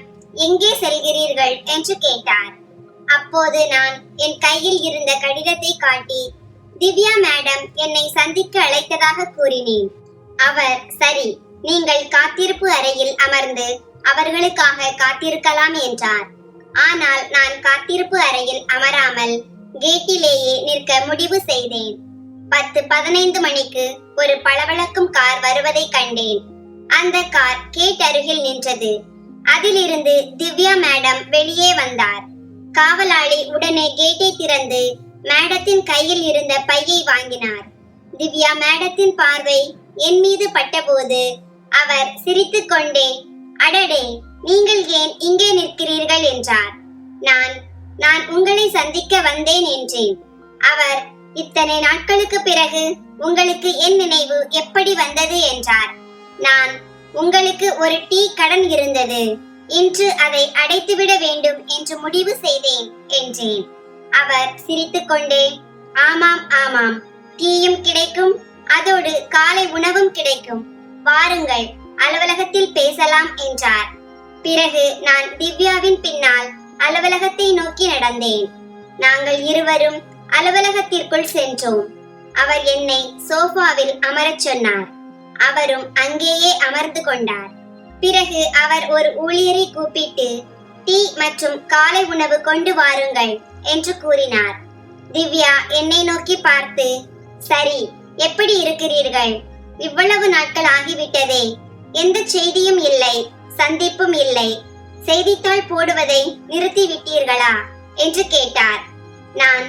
எங்கே செல்கிறீர்கள் என்று கேட்டார். அப்போது நான் என் கையில் இருந்த கடிதத்தை காட்டி திவ்யா மேடம் என்னை சந்திக்க அழைத்ததாக கூறினேன். அவர், சரி, நீங்கள் காத்திருப்பு அறையில் அமர்ந்து அவர்களுக்காக காத்திருக்கலாம் என்றார். ஆனால் நான் காத்திருப்பு அறையில் அமராமல் கேட்டிலேயே நிற்க முடிவு செய்தேன். 10-15 மணிக்கு ஒரு பளபளக்கும் கார் வருவதை கண்டேன். அந்த கார் கேட் அருகில் நின்றது. அதிலிருந்து திவ்யா மேடம் வெளியே வந்தார். காவலாளி உடனே கேட்டை திறந்து மேடத்தின் கையில் இருந்த பையை வாங்கினார். திவ்யா மேடத்தின் பார்வை என் மீது பட்டபோது அவர் சிரித்துக்கொண்டே, அடடே, நீங்கள் ஏன் இங்கே நிற்கிறீர்கள் என்றார். நான் உங்களை சந்திக்க வந்தேன் என்றேன். அவர், இத்தனை நாட்களுக்கு பிறகு உங்களுக்கு என் நினைவு எப்படி வந்தது என்றார். நான், உங்களுக்கு ஒரு டீ கடன் இருந்தது, இன்று அதை அடைத்துவிட வேண்டும் என்று முடிவு செய்தேன் என்றேன். அவர் சிரித்துக்கொண்டே, ஆமாம் ஆமாம், டீயும் கிடைக்கும், அதோடு காலை உணவும் கிடைக்கும், வாருங்கள், அலுவலகத்தில் பேசலாம் என்றார். பிறகு நான் திவ்யாவின் பின்னால் அலுவலகத்தை நோக்கி நடந்தேன். நாங்கள் இருவரும் அலுவலகத்திற்குள் சென்றோம். அவர் என்னை சோஃபாவில் அமரச் சொன்னார். அவரும் அங்கேயே அமர்ந்து கொண்டார். பிறகு அவர் ஒரு ஊழியரை கூப்பிட்டு டீ மற்றும் காலை உணவு கொண்டு வாருங்கள் என்று கூறினார். திவ்யா என்னை நோக்கி பார்த்து, சரி, எப்படி இருக்கிறீர்கள்? இவ்வளவு நாட்கள் ஆகிவிட்டதே, எந்த செய்தியும் இல்லை, சந்திப்பும் இல்லை, செய்தித்தாள் போடுவதை நிறுத்தி விட்டீர்களா என்று கேட்டார். நான்,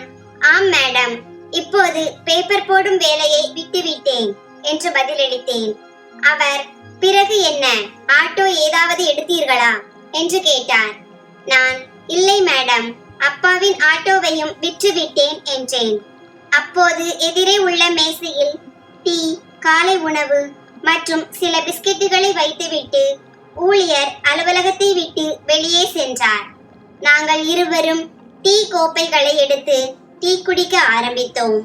ஆம் மேடம், இப்போது பேப்பர் போடும் வேலையை விட்டுவிட்டேன் என்று பதிலளித்தேன். அவர், பிறகு என்ன, ஆட்டோ ஏதாவது எடுத்தீர்களா என்று கேட்டார். நான், இல்லை மேடம், அப்பாவின் ஆட்டோவையும் விற்றுவிட்டேன் என்றேன். அப்போது எதிரே உள்ள மேசையில் டீ, காலை உணவு மற்றும் சில பிஸ்கெட்டுகளை வைத்துவிட்டு ஊழியர் அலுவலகத்தை விட்டு வெளியே சென்றார். நாங்கள் இருவரும் டீ கோப்பைகளை எடுத்து டீ குடிக்க ஆரம்பித்தோம்.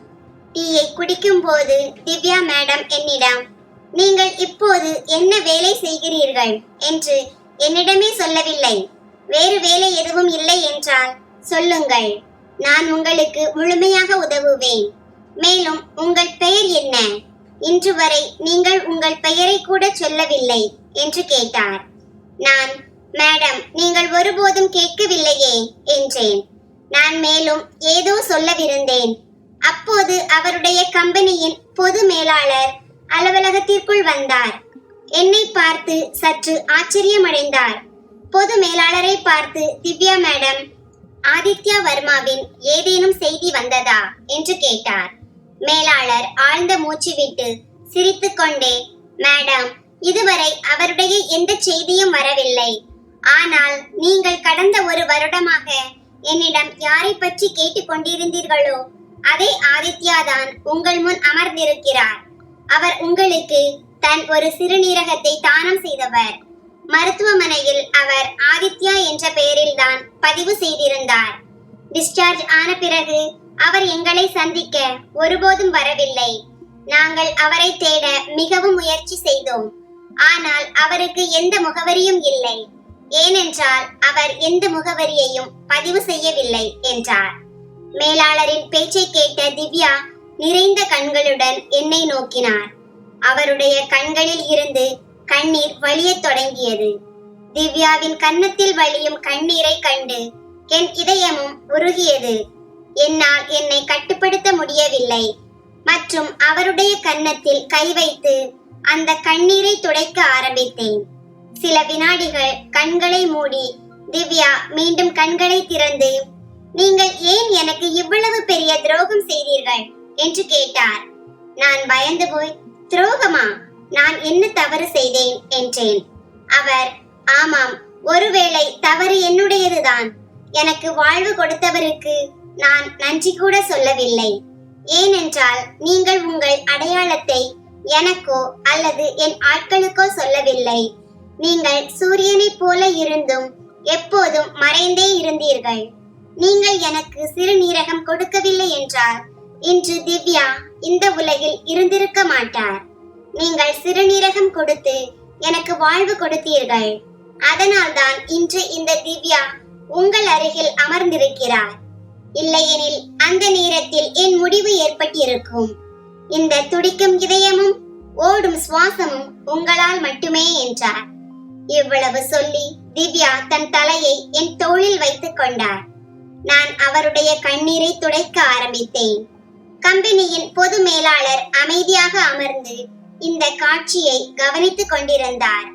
டீயை குடிக்கும் போது திவ்யா மேடம் என்னிடம், நீங்கள் இப்போது என்ன வேலை செய்கிறீர்கள் என்று என்னிடமே சொல்லவில்லை. வேறு வேலை எதுவும் இல்லை என்றால் சொல்லுங்கள், நான் உங்களுக்கு முழுமையாக உதவுவேன். மேலும் உங்கள் பெயர் என்ன? இன்று வரை நீங்கள் உங்கள் பெயரை கூட சொல்லவில்லை என்று கேட்டார். நான், மேடம், நீங்கள் ஒருபோதும் கேட்கவில்லையே என்றேன். நான் மேலும் ஏதோ சொல்லவிருந்தேன். அப்போது அவருடைய கம்பெனியின் பொது மேலாளர் அலுவலகத்திற்குள் வந்தார். என்னை பார்த்து சற்று ஆச்சரியமடைந்தார். பொது மேலாளரை பார்த்து திவ்யா மேடம், ஆதித்யா வர்மாவின் ஏதேனும் செய்தி வந்ததா என்று கேட்டார். மேலாளர் ஆழ்ந்த மூச்சு விட்டு சிரித்துக்கொண்டே, மேடம், இதுவரை அவருடைய எந்த செய்தியும் வரவில்லை. ஆனால் நீங்கள் கடந்த 1 வருடமாக என்னிடம் யாரை பற்றி கேட்டுக் கொண்டிருந்தீர்களோ அதே ஆதித்யா தான் உங்கள் முன் அமர்ந்திருக்கிறார். அவர் உங்களுக்கு தன் ஒரு சிறுநீரகத்தை தானம் செய்தவர். மருத்துவமனையில் அவர் ஆதித்யா என்ற பெயரில் தான் பதிவு செய்திருந்தார். டிஸ்சார்ஜ் ஆன பிறகு அவர் எங்களை சந்திக்க ஒருபோதும் வரவில்லை. நாங்கள் அவரை தேட மிகவும் முயற்சி செய்தோம். ஆனால் அவருக்கு எந்த முகவரியும் இல்லை. ஏனென்றால் அவர் எந்த முகவரியையும் பதிவு செய்யவில்லை என்றார். மேலாளரின் பேச்சை கேட்ட திவ்யா நிறைந்த கண்களுடன் என்னை நோக்கினார். அவருடைய கண்களில் இருந்து கண்ணீர் வழியத் தொடங்கியது. திவ்யாவின் கன்னத்தில் வழியும் கண்ணீரை கண்டு என் இதயமும் உருகியது. என்னால் என்னை கட்டுப்படுத்த முடியவில்லை மற்றும் அவருடைய கன்னத்தில் கை வைத்து அந்த கண்ணீரை துடைக்க ஆரம்பித்தேன். சில வினாடிகள் கண்களை மூடி திவ்யா மீண்டும் கண்களை திறந்து, நீங்கள் ஏன் எனக்கு இவ்வளவு பெரிய துரோகம் செய்தீர்கள் என்று கேட்டார். நான் பயந்து போய், துரோகமா? நான் என்ன தவறு செய்தேன் என்றேன். அவர், ஆமாம், ஒருவேளை தவறு என்னுடையதுதான். எனக்கு வாழ்வு கொடுத்தவருக்கு நான் நன்றி கூட சொல்லவில்லை. ஏனென்றால் நீங்கள் உங்கள் அடையாளத்தை எனக்கோ அல்லது என் ஆட்களுக்கோ சொல்லவில்லை. நீங்கள் சூரியனைப் போல இருந்தும் எப்போதும் மறைந்தே இருந்தீர்கள். நீங்கள் எனக்கு சிறுநீரகம் கொடுக்கவில்லை என்றால் இன்று திவ்யா இந்த உலகில் இருந்திருக்க மாட்டார். நீங்கள் சிறுநீரகம் கொடுத்து எனக்கு வாழ்வு கொடுத்தீர்கள். அதனால்தான் இன்று இந்த திவ்யா உங்கள் அருகில் அமர்ந்திருக்கிறார். இல்லையெனில் அந்த நேரத்தில் என் முடிவு ஏற்பட்டிருக்கும். இந்த துடிக்கும் இதயமும் ஓடும் சுவாசமும் உங்களால் மட்டுமே என்றார். இவ்வளவு சொல்லி திவ்யா தன் தலையை என் தோளில் வைத்துக் கொண்டார். நான் அவருடைய கண்ணீரை துடைக்க ஆரம்பித்தேன். கம்பெனியின் பொது மேலாளர் அமைதியாக அமர்ந்து இந்த காட்சியை கவனித்துக் கொண்டிருந்தார்.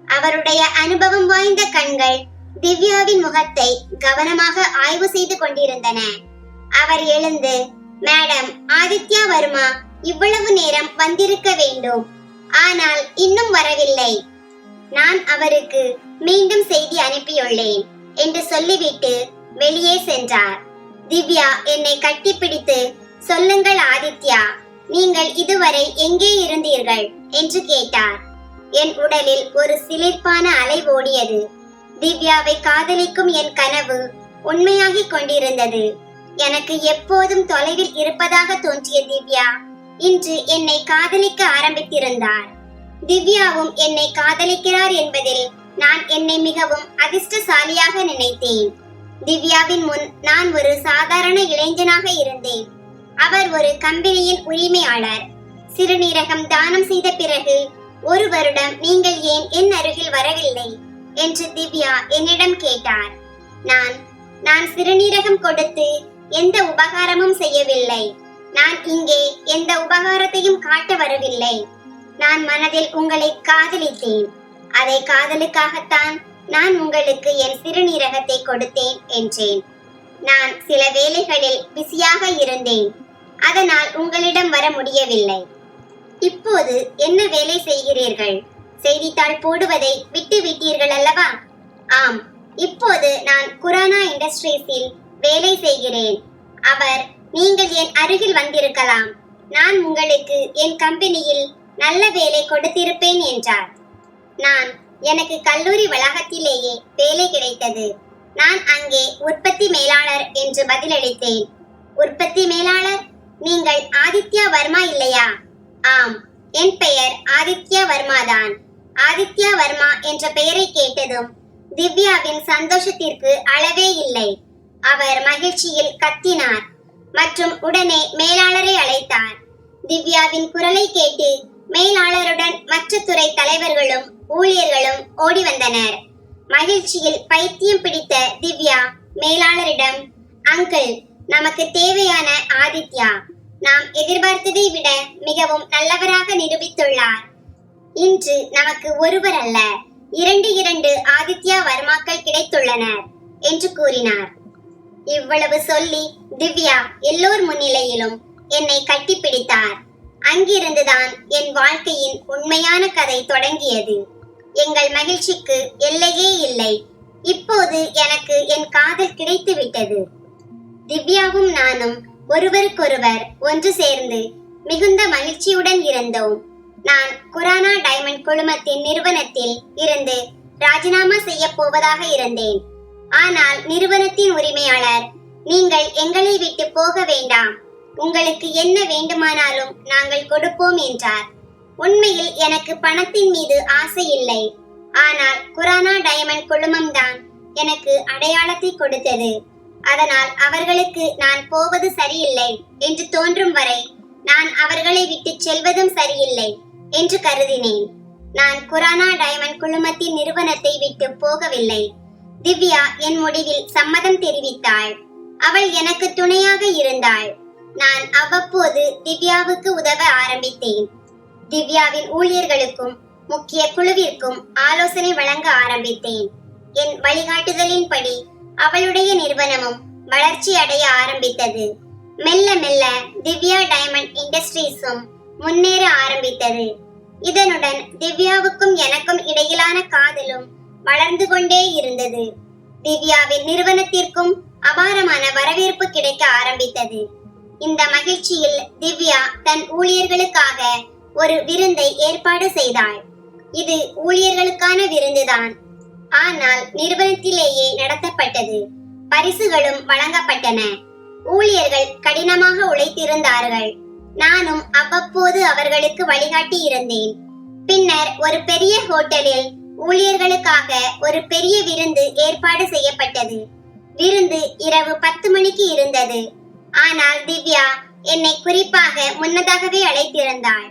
அவருடைய அனுபவம் வாய்ந்த கண்கள் திவ்யாவின் முகத்தை கவனமாக ஆய்வு செய்து கொண்டிருந்தன. அவர் எழுந்து, மேடம், ஆதித்யா வர்மா இவ்வளவு நேரம் வந்திருக்க வேண்டும், ஆனால் இன்னும் வரவில்லை. நான் அவருக்கு மீண்டும் செய்தி அனுப்பியுள்ளேன் என்று சொல்லிவிட்டு வெளியே சென்றார். திவ்யா என்னை கட்டிப்பிடித்து, சொல்லுங்கள் ஆதித்யா, நீங்கள் இதுவரை எங்கே இருந்தீர்கள் என்று கேட்டார். என் உடலில் ஒரு சிலிர்ப்பான அலை ஓடியது. திவ்யாவை காதலிக்கும் என் கனவு உண்மையாகிக் கொண்டிருந்தது. எனக்கு எப்போதும் தொலைவில் இருப்பதாக தோன்றிய திவ்யா இன்று என்னை காதலிக்க ஆரம்பித்திருந்தார். திவ்யாவும் என்னை காதலிக்கிறார் என்பதில் நான் என்னை மிகவும் அதிர்ஷ்டசாலியாக நினைத்தேன். திவ்யாவின் முன் நான் ஒரு சாதாரண இளைஞனாக இருந்தேன். அவர் ஒரு கம்பெனியின் உரிமையாளர். சிறுநீரகம் தானம் செய்த பிறகு ஒரு வருடம் நீங்கள் ஏன் என் அருகில் வரவில்லை என்று திவ்யா என்னிடம் கேட்டார். நான் சிறுநீரகம் கொடுத்து எந்த உபகாரமும் செய்யவில்லை. நான் இங்கே எந்த உபகாரத்தையும் காட்ட வரவில்லை. நான் மனதில் உங்களை காதலித்தேன். அதை காதலுக்காகத்தான் நான் உங்களுக்கு என் சிறுநீரகத்தை கொடுத்தேன் என்றேன். நான் சில வேலைகளில் பிஸியாக இருந்தேன். அதனால் உங்களிடம் வர முடியவில்லை. இப்போது என்ன வேலை செய்கிறீர்கள்? செய்தித்தாள் போடுவதை விட்டு விட்டீர்கள் அல்லவா? ஆம், இப்போது நான் குரானா இண்டஸ்ட்ரீஸில் வேலை செய்கிறேன். அவர், நீங்கள் என் அருகில் வந்திருக்கலாம், நான் உங்களுக்கு என் கம்பெனியில் நல்ல வேலை கொடுத்திருப்பேன் என்றார். எனக்கு கல்லூரி வளாகத்திலேயே வேலை கிடைத்தது. நான் அங்கே உற்பத்தி மேலாளர் என்று பதிலளித்தேன். உற்பத்தி மேலாளர்? நீங்கள் ஆதித்யா வர்மா இல்லையா? ஆம், என் பெயர் ஆதித்யா வர்மா தான். ஆதித்யா வர்மா என்ற பெயரை கேட்டதும் திவ்யாவின் சந்தோஷத்திற்கு அளவே இல்லை. அவர் மகிழ்ச்சியில் கத்தினார் மற்றும் உடனே மேலாளரை அழைத்தார். திவ்யாவின் குரலை கேட்டு மேலாளருடன் மற்ற துறை தலைவர்களும் ஊழியர்களும் ஓடி வந்தனர். மகிழ்ச்சியில் பைத்தியம் பிடித்த திவ்யா மேலாளரிடம், அங்கிள், நமக்கு தேவையான ஆதித்யா நாம் எதிர்பார்த்ததை விட மிகவும் நல்லவராக நிரூபித்துள்ளார். இன்று நமக்கு ஒருவர் அல்ல, இரண்டு ஆதித்யா வர்மாக்கள் கிடைத்துள்ளனர் என்று கூறினார். இவ்வளவு சொல்லி திவ்யா எல்லோர் முன்னிலையிலும் என்னை கட்டிப்பிடித்தார். அங்கிருந்துதான் என் வாழ்க்கையின் உண்மையான கதை தொடங்கியது. எங்கள் மகிழ்ச்சிக்கு எல்லையே இல்லை. இப்போது எனக்கு என் காதல் கிடைத்து விட்டது. திவ்யாவும் நானும் ஒருவருக்கொருவர் ஒன்று சேர்ந்து மிகுந்த மகிழ்ச்சியுடன் இருந்தோம். நான் குரானா டைமண்ட் குழுமத்தின் நிறுவனத்தில் இருந்து ராஜினாமா செய்ய போவதாக இருந்தேன். ஆனால் நிறுவனத்தின் உரிமையாளர், நீங்கள் எங்களை விட்டு போக வேண்டாம், உங்களுக்கு என்ன வேண்டுமானாலும் நாங்கள் கொடுப்போம் என்றார். உண்மையில் எனக்கு பணத்தின் மீது ஆசை இல்லை. ஆனால் குரானா டைமண்ட் குழுமம் தான் எனக்கு அடையாளத்தை கொடுத்தது. அதனால் அவர்களுக்கு நான் போவது சரியில்லை என்று தோன்றும் வரை நான் அவர்களை விட்டு செல்வதும் சரியில்லை என்று கருதினேன். நான் குரானா டைமண்ட் குழுமத்தின் நிறுவனத்தை விட்டு போகவில்லை. திவ்யா என் முடிவில் சம்மதம் தெரிவித்தாள். அவள் எனக்கு துணையாக இருந்தாள். நான் அவ்வப்போது திவ்யாவுக்கு உதவ ஆரம்பித்தேன். திவ்யாவின் ஊழியர்களுக்கும் முக்கிய குழுவிற்கும் ஆலோசனை வழங்க ஆரம்பித்தேன். என் வழிகாட்டுதலின்படி அவளுடைய நிறுவனமும் வளர்ச்சி அடைய ஆரம்பித்தது. மெல்ல மெல்ல திவ்யா டைமண்ட் இண்டஸ்ட்ரீஸும் முன்னேற ஆரம்பித்தது. இதனுடன் திவ்யாவுக்கும் எனக்கும் இடையிலான காதலும் வளர்ந்து கொண்டே இருந்தது. திவ்யாவின் நிறுவனத்திற்கும் அபாரமான வரவேற்பு கிடைக்க ஆரம்பித்தது. இந்த மகிழ்ச்சியில் திவ்யா தன் ஊழியர்களுக்காக ஒரு விருந்தை ஏற்பாடு செய்தாள். இது ஊழியர்களுக்கான விருந்துதான், ஆனால் நிறுவனத்திலேயே நடத்தப்பட்டது. பரிசுகளும் வழங்கப்பட்டன. ஊழியர்கள் கடினமாக உழைத்திருந்தார்கள். நானும் அவ்வப்போது அவர்களுக்கு வழிகாட்டி இருந்தேன். பின்னர் ஒரு பெரிய ஹோட்டலில் ஊழியர்களுக்காக ஒரு பெரிய விருந்து ஏற்பாடு செய்யப்பட்டது. விருந்து இரவு 10 மணிக்கு இருந்தது. ஆனால் திவ்யா என்னை குறிப்பாக முன்னதாகவே அழைத்திருந்தாள்.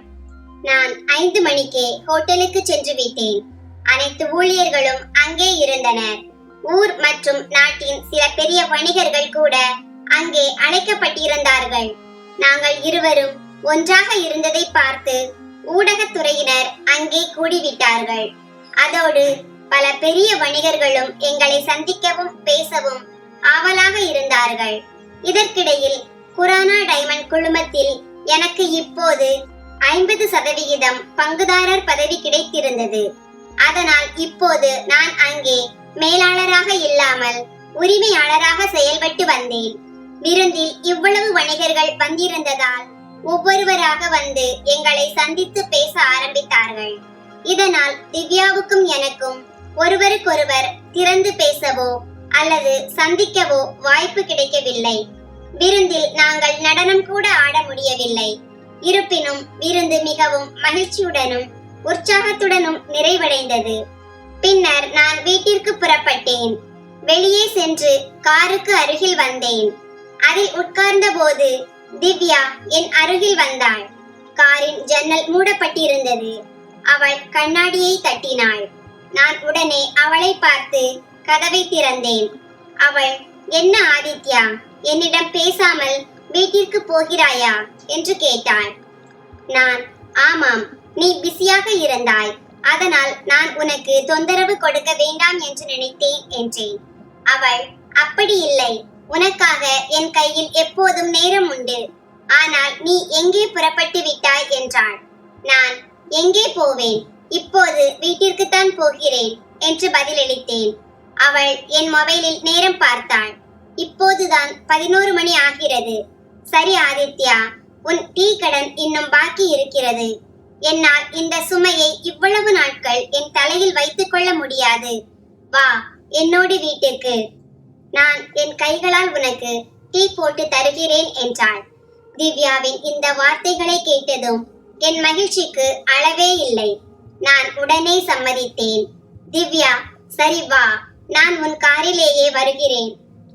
நான் 5 மணிக்கே ஹோட்டலுக்கு சென்று விட்டேன். அனைத்து ஊழியர்களும் அங்கே இருந்தனர். ஊர் மற்றும் நாட்டின் சில பெரிய வணிகர்கள் கூட அங்கே அழைக்கப்பட்டிருந்தார்கள். நாங்கள் இருவரும் ஒன்றாக இருந்ததை பார்த்து ஊடகத்துறையினர் அங்கே கூடிவிட்டார்கள். அதோடு பல பெரிய வணிகர்களும் எங்களை சந்திக்கவும் பேசவும் ஆவலாக இருந்தார்கள். இதற்கிடையில் குரானா டைமண்ட் குழுமத்தில் எனக்கு இப்போது 50% பங்குதாரர் பதவி கிடைத்திருந்தது. அதனால் இப்போது நான் அங்கே மேலாளராக இல்லாமல் உரிமையாளராக செயல்பட்டு வந்தேன். விருந்தில் இவ்வளவு வணிகர்கள் வந்திருந்ததால் ஒவ்வொருவராக வந்து எங்களை சந்தித்து பேச ஆரம்பித்தார்கள். இதனால் திவ்யாவுக்கும் எனக்கும் ஒருவருக்கொருவர் திறந்து பேசவோ அல்லது சந்திக்கவோ வாய்ப்பு கிடைக்கவில்லை. விருந்தில் நாங்கள் நடனம் கூட ஆட முடியவில்லை. இருப்பினும் விருந்து மிகவும் மகிழ்ச்சியுடனும் உற்சாகத்துடனும் நிறைவடைந்தது. பின்னர் நான் வீட்டிற்கு புறப்பட்டேன். வெளியே சென்று காருக்கு அருகில் வந்தேன். அதில் உட்கார்ந்த போது திவ்யா என் அருகில் வந்தாள். காரின் ஜன்னல் மூடப்பட்டிருந்தது. அவள் கண்ணாடியை தட்டினாள். நான் உடனே அவளை பார்த்து கதவை திறந்தேன். அவள், என்ன ஆதித்யா, என்னிடம் பேசாமல் வீட்டிற்கு போகிறாயா என்று கேட்டாள். நான், ஆமாம், நீ பிஸியாக இருந்தாய், அதனால் நான் உனக்கு தொந்தரவு கொடுக்க வேண்டாம் என்று நினைத்தேன் என்றேன். அவள், அப்படி இல்லை, உனக்காக என் கையில் எப்போதும் நேரம் உண்டு. ஆனால் நீ எங்கே புறப்பட்டு விட்டாய் என்றாள். நான், எங்கே போவேன், இப்போது வீட்டிற்குத்தான் போகிறேன் என்று பதிலளித்தேன். அவள் என் மொபைலில் நேரம் பார்த்தாள். இப்போதுதான் 11 மணி ஆகிறது. சரி ஆதித்யா, உன் டீ கடன் இன்னும் பாக்கி இருக்கிறது. என்னால் இந்த சுமையை இவ்வளவு நாட்கள் என் தலையில் வைத்துக் கொள்ள முடியாது. வா என்னோடு வீட்டிற்கு, நான் என் கைகளால் உனக்கு டீ போட்டு தருகிறேன் என்றாள். திவ்யாவின் இந்த வார்த்தைகளை கேட்டதும் என் மகிழ்ச்சிக்கு அளவே இல்லை. நான் உடனே சம்மதித்தேன். திவ்யா, சரி வா, நான் உன் காரிலேயே வருகிறேன்.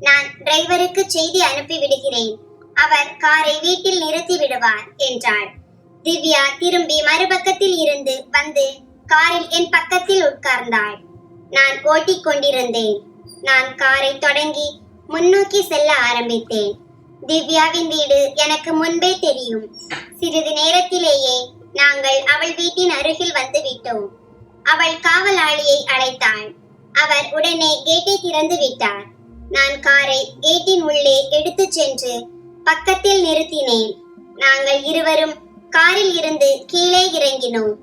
நான் டிரைவருக்கு செய்தி அனுப்பி விடுகிறேன். அவர் காரை வீட்டில் நிறுத்தி விடுவார் என்றாள். திவ்யா திரும்பி மறுபக்கத்தில் இருந்து வந்து காரில் என் பக்கத்தில் உட்கார்ந்தாள். நான் ஓட்டிக் கொண்டிருந்தேன். நான் காரை தொடங்கி முன்னோக்கி செல்ல ஆரம்பித்தேன். திவ்யாவின் வீடு எனக்கு முன்பே தெரியும். சிறிது நேரத்திலேயே நாங்கள் அவள் வீட்டின் அருகில் வந்து விட்டோம். அவள் காவலாளியை அழைத்தாள். அவர் உடனே கேட்டை திறந்து விட்டார். நான் காரை கேட்டின் உள்ளே எடுத்து சென்று பக்கத்தில் நிறுத்தினேன். நாங்கள் இருவரும் காரில் இருந்து கீழே இறங்கினோம்.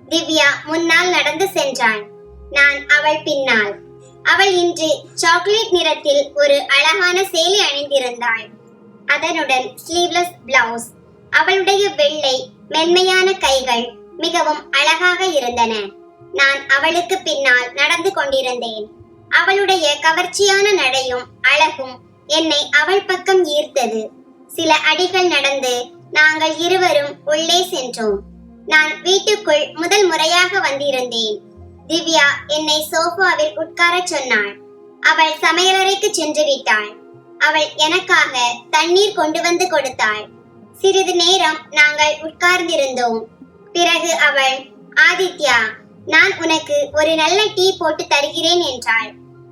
திவ்யா முன்னால் நடந்து சென்றாள். நான் அவள் பின்னால். அவள் இன்று சாக்லேட் நிறத்தில் ஒரு அழகான சேலை அணிந்திருந்தாள். அதனுடன் ஸ்லீவ்லெஸ் பிளவுஸ். அவளுடைய வெள்ளை மென்மையான கைகள் மிகவும் அழகாக இருந்தன. நான் அவளுக்கு பின்னால் நடந்து கொண்டிருந்தேன். அவளுடைய கவர்ச்சியான நடையும் அழகும் என்னை அவள் பக்கம் ஈர்த்தது. சில அடிகள் நடந்து நாங்கள் இருவரும் உள்ளே சென்றோம். நான் வீட்டுக்குள் முதல் முறையாக வந்திருந்தேன். திவ்யா என்னை சோஃபாவில் உட்கார சொன்னாள். அவள் சமையலறைக்கு சென்று விட்டாள். அவள் எனக்காக தண்ணீர் கொண்டு வந்து கொடுத்தாள். சிறிது நேரம் நாங்கள் உட்கார்ந்திருந்தோம். பிறகு அவள், ஆதித்யா, நான் உனக்கு ஒரு நல்ல டீ போட்டு தருகிறேன் என்றாள்.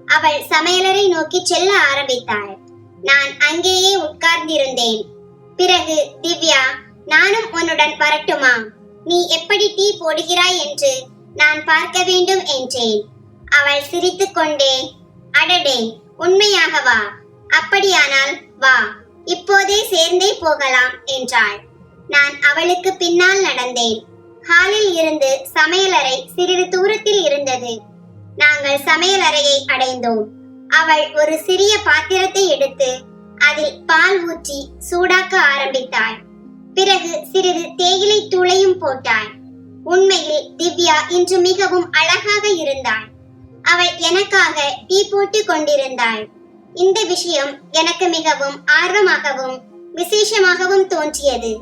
அவள் சமையலறை நோக்கி செல்ல ஆரம்பித்தாள். நான் அங்கேயே உட்கார்ந்திருந்தேன். பிறகு திவ்யா, நானும் உன்னுடன் வரட்டுமா? நீ எப்படி டீ போடுகிறாய் என்று நான் பார்க்க வேண்டும் என்றேன். அவள் சிரித்துக் கொண்டே, அடடே, உண்மையாகவா? அப்படியானால் வா, இப்போதே சேர்ந்தே போகலாம் என்றாள். நான் அவளுக்கு பின்னால் நடந்தேன். ஹாலில் இருந்து சமையலறை சிறிது தூரத்தில் இருந்தது. நாங்கள் சமையலறையை அடைந்தோம். அவள் ஒரு சிறிய பாத்திரத்தை எடுத்து அதில் பால் ஊற்றி சூடாக்க ஆரம்பித்தாள். பிறகு சிறிது தேயிலை தூளையும் போட்டாள். உண்மையில் திவ்யா இன்று மிகவும் அழகாக இருந்தாள். அவள் எனக்காக டீ போட்டு கொண்டிருந்தாள். இந்த விஷயம் எனக்கு மிகவும் ஆர்வமாகவும் விசேஷமாகவும் தோன்றியது.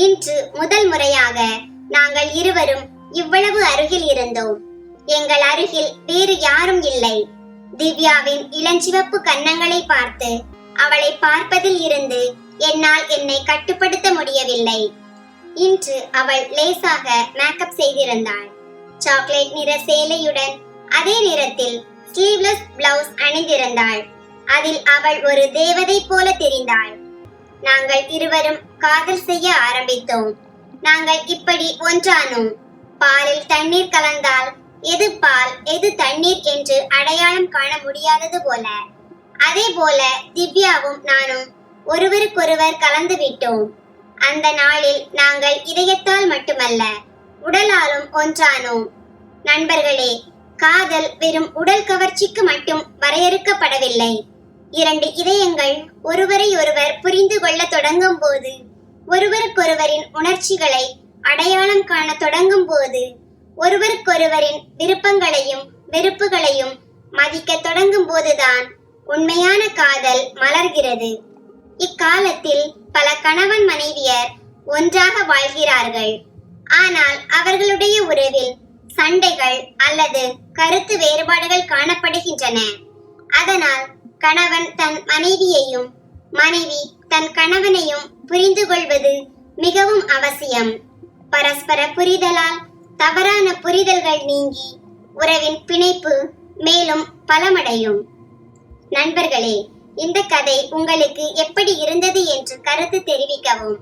இன்று முதல் முறையாக நாங்கள் இருவரும் இவ்வளவு அருகில் இருந்தோம். எங்கள் அருகில் வேறு யாரும் இல்லை. திவ்யாவின் இளஞ்சிவப்பு கன்னங்களை பார்த்து அவளை பார்ப்பதில் இருந்து என்னால் என்னை கட்டுப்படுத்த முடியவில்லை. இன்று அவள் லேசாக மேக்கப் செய்திருந்தாள். சாக்லேட் நிற சேலையுடன் அதே நேரத்தில் ஸ்லீவ்லெஸ் பிளவுஸ் அணிந்திருந்தாள். அதில் அவள் ஒரு தேவதை போல தெரிந்தாள். நாங்கள் இருவரும் காதல் செய்ய ஆரம்பித்தோம். நாங்கள் இப்படி ஒன்றானோம். பாலில் தண்ணீர் கலந்தால் எது பால் எது தண்ணீர் என்று அடையாளம் காண முடியாதது போல, அதே போல திவ்யாவும் நானும் ஒருவருக்கொருவர் கலந்து விட்டோம். அந்த நாளில் நாங்கள் இதயத்தால் மட்டுமல்ல உடலாலும் ஒன்றானோம். நண்பர்களே, காதல் வெறும் உடல் கவர்ச்சிக்கு மட்டும் வரையறுக்கப்படவில்லை. இரண்டு இதயங்கள் ஒருவரை ஒருவர் புரிந்து கொள்ள தொடங்கும் போது, ஒருவருக்கொருவரின் உணர்ச்சிகளை அடையாளம் காண தொடங்கும் போது, ஒருவருக்கொருவரின் விருப்பங்களையும் வெறுப்புகளையும் மதிக்க தொடங்கும் போதுதான் உண்மையான காதல் மலர்கிறது. இக்காலத்தில் பல கணவன் மனைவியர் ஒன்றாக வாழ்கிறார்கள். ஆனால் அவர்களுடைய உறவில் சண்டைகள் அல்லது கருத்து வேறுபாடுகள் காணப்படுகின்றன. அதனால் கணவன் தன் மனைவியையும் மனைவி தன் கணவனையும் புரிந்து கொள்வது மிகவும் அவசியம். பரஸ்பர புரிதலால் தவறான புரிதல்கள் நீங்கி உறவின் பிணைப்பு மேலும் பலமடையும். நண்பர்களே, இந்த கதை உங்களுக்கு எப்படி இருந்தது என்று கருத்து தெரிவிக்கவும்.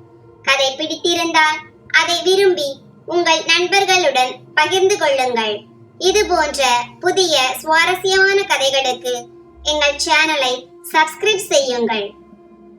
கதை பிடித்திருந்தால் அதை விரும்பி உங்கள் நண்பர்களுடன் பகிர்ந்து கொள்ளுங்கள். இது போன்ற புதிய சுவாரஸ்யமான கதைகளுக்கு எங்கள் சேனலை சப்ஸ்கிரைப் செய்யுங்கள்.